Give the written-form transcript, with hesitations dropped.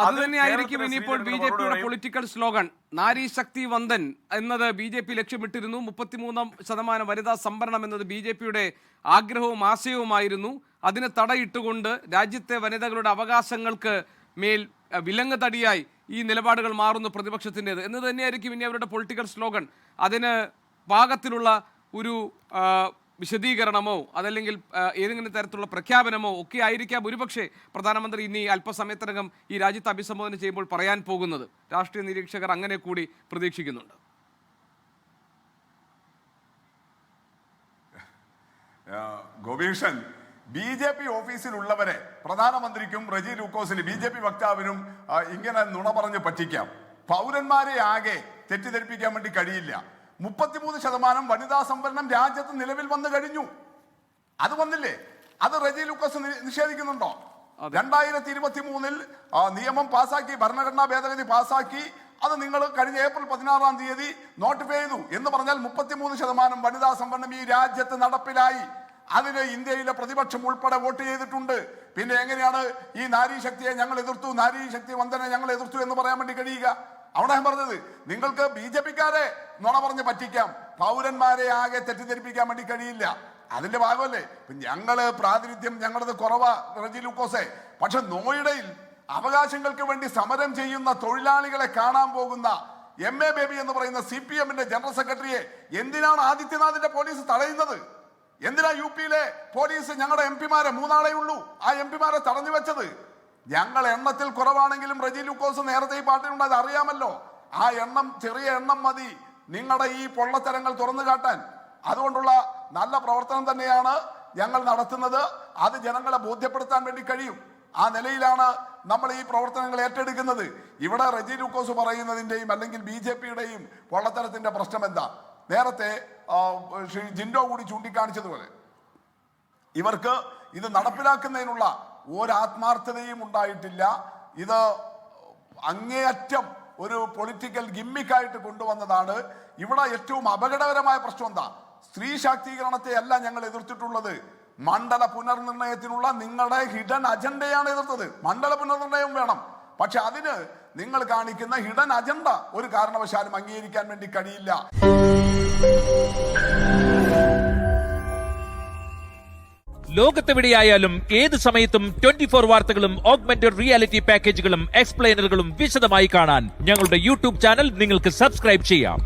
അത് തന്നെയായിരിക്കും ഇനിയിപ്പോൾ ബിജെപിയുടെ പൊളിറ്റിക്കൽ സ്ലോഗൻ. നാരി ശക്തി വന്ദൻ എന്നത് ബിജെപി ലക്ഷ്യമിട്ടിരുന്നു. 33% വനിതാ സംവരണം എന്നത് ബിജെപിയുടെ ആഗ്രഹവും ആശയവുമായിരുന്നു. അതിന് തടയിട്ടുകൊണ്ട് രാജ്യത്തെ വനിതകളുടെ അവകാശങ്ങൾക്ക് മേൽ വിലങ്ങ് തടിയായി ഈ നിലപാടുകൾ മാറുന്നു പ്രതിപക്ഷത്തിൻ്റെത് എന്ന് തന്നെയായിരിക്കും ഇനി അവരുടെ പൊളിറ്റിക്കൽ സ്ലോഗൻ. അതിന് പാകത്തിലുള്ള ഒരു വിശദീകരണമോ അതല്ലെങ്കിൽ ഏതെങ്കിലും തരത്തിലുള്ള പ്രഖ്യാപനമോ ഒക്കെ ആയിരിക്കാം ഒരുപക്ഷെ പ്രധാനമന്ത്രി ഇനി അല്പസമയത്തിനകം ഈ രാജ്യത്ത് അഭിസംബോധന ചെയ്യുമ്പോൾ പറയാൻ പോകുന്നത്. രാഷ്ട്രീയ നിരീക്ഷകർ അങ്ങനെ കൂടി പ്രതീക്ഷിക്കുന്നുണ്ട്. ഗോപീഷൻ, BJP ഓഫീസിലുള്ളവരെ പ്രധാനമന്ത്രിക്കും റജി ലൂക്കോസിനും BJP വക്താവിനും ഇങ്ങനെ നുണ പറഞ്ഞ് പറ്റിക്കാം. പൗരന്മാരെ ആകെ തെറ്റിദ്ധരിപ്പിക്കാൻ വേണ്ടി കഴിയില്ല. 33% വനിതാ സംവരണം രാജ്യത്ത് നിലവിൽ വന്നു കഴിഞ്ഞു. അത് വന്നില്ലേ? അത് റജി ലൂക്കോസ് നിഷേധിക്കുന്നുണ്ടോ? 2023 നിയമം പാസാക്കി, ഭരണഘടനാ ഭേദഗതി പാസാക്കി. അത് നിങ്ങൾ കഴിഞ്ഞ ഏപ്രിൽ 16 നോട്ടിഫൈ ചെയ്തു എന്ന് പറഞ്ഞാൽ 33% വനിതാ സംവരണം ഈ രാജ്യത്ത് നടപ്പിലായി. അതിന് ഇന്ത്യയിലെ പ്രതിപക്ഷം ഉൾപ്പെടെ വോട്ട് ചെയ്തിട്ടുണ്ട്. പിന്നെ എങ്ങനെയാണ് ഈ നാരി ശക്തിയെ ഞങ്ങൾ എതിർത്തു, നാരി ശക്തി വന്ദനെ ഞങ്ങൾ എതിർത്തു എന്ന് പറയാൻ വേണ്ടി കഴിയുക? അവിടെ ഞാൻ പറഞ്ഞത്, നിങ്ങൾക്ക് BJP-ക്കാരെ നുണ പറഞ്ഞ് പറ്റിക്കാം, പൗരന്മാരെ ആകെ തെറ്റിദ്ധരിപ്പിക്കാൻ വേണ്ടി കഴിയില്ല. അതിന്റെ ഭാഗമല്ലേ ഞങ്ങള് പ്രാതിനിധ്യം ഞങ്ങളത് കുറവാ റജി ലൂക്കോസെ. പക്ഷെ നോയിഡയിൽ അവകാശങ്ങൾക്ക് വേണ്ടി സമരം ചെയ്യുന്ന തൊഴിലാളികളെ കാണാൻ പോകുന്ന MA ബേബി എന്ന് പറയുന്ന CPM-ന്റെ ജനറൽ സെക്രട്ടറിയെ എന്തിനാണ് ആദിത്യനാഥിന്റെ പോലീസ് തടയുന്നത്? എന്തിനാ UP-യിലെ പോലീസ് ഞങ്ങളുടെ MP-മാരെ 3 ആളേ ഉള്ളൂ, ആ MP-മാരെ തടഞ്ഞു വെച്ചത്? ഞങ്ങൾ എണ്ണത്തിൽ കുറവാണെങ്കിലും റജി ലൂക്കോസ് നേരത്തെ ഈ പാർട്ടിയിലുണ്ട്, അത് അറിയാമല്ലോ. ആ എണ്ണം ചെറിയ എണ്ണം മതി നിങ്ങളുടെ ഈ പൊള്ളത്തരങ്ങൾ തുറന്നു കാട്ടാൻ. അതുകൊണ്ടുള്ള നല്ല പ്രവർത്തനം തന്നെയാണ് ഞങ്ങൾ നടത്തുന്നത്. അത് ജനങ്ങളെ ബോധ്യപ്പെടുത്താൻ വേണ്ടി കഴിയും. ആ നിലയിലാണ് നമ്മൾ ഈ പ്രവർത്തനങ്ങൾ ഏറ്റെടുക്കുന്നത്. ഇവിടെ റജി ലൂക്കോസ് പറയുന്നതിൻ്റെയും അല്ലെങ്കിൽ BJP-യുടെയും പൊള്ളത്തരത്തിന്റെ പ്രശ്നം എന്താ? നേരത്തെ ശ്രീ ജിൻഡോ കൂടി ചൂണ്ടിക്കാണിച്ചതുപോലെ ഇവർക്ക് ഇത് നടപ്പിലാക്കുന്നതിനുള്ള ഒരാത്മാർത്ഥതയും ഉണ്ടായിട്ടില്ല. ഇത് അങ്ങേയറ്റം ഒരു പൊളിറ്റിക്കൽ ഗിമ്മിക്കായിട്ട് കൊണ്ടുവന്നതാണ്. ഇവിടെ ഏറ്റവും അപകടകരമായ പ്രശ്നം എന്താ? സ്ത്രീ ശാക്തീകരണത്തെ അല്ല ഞങ്ങൾ എതിർത്തിട്ടുള്ളത്, മണ്ഡല പുനർനിർണയത്തിനുള്ള നിങ്ങളുടെ ഹിഡൻ അജണ്ടയാണ് എതിർത്തത്. മണ്ഡല പുനർനിർണയം വേണം, പക്ഷെ അതിന് നിങ്ങൾ കാണിക്കുന്ന ഹിഡൻ അജണ്ട ഒരു കാരണവശാലും അംഗീകരിക്കാൻ വേണ്ടി കഴിയില്ല. ലോകത്തെവിടെയായാലും ഏത് സമയത്തും 24 വാർത്തകളും ഓഗ്മെന്റഡ് റിയാലിറ്റി പാക്കേജുകളും എക്സ്പ്ലെയിനറുകളും വിശദമായി കാണാൻ ഞങ്ങളുടെ YouTube ചാനൽ നിങ്ങൾക്ക് സബ്സ്ക്രൈബ് ചെയ്യാം.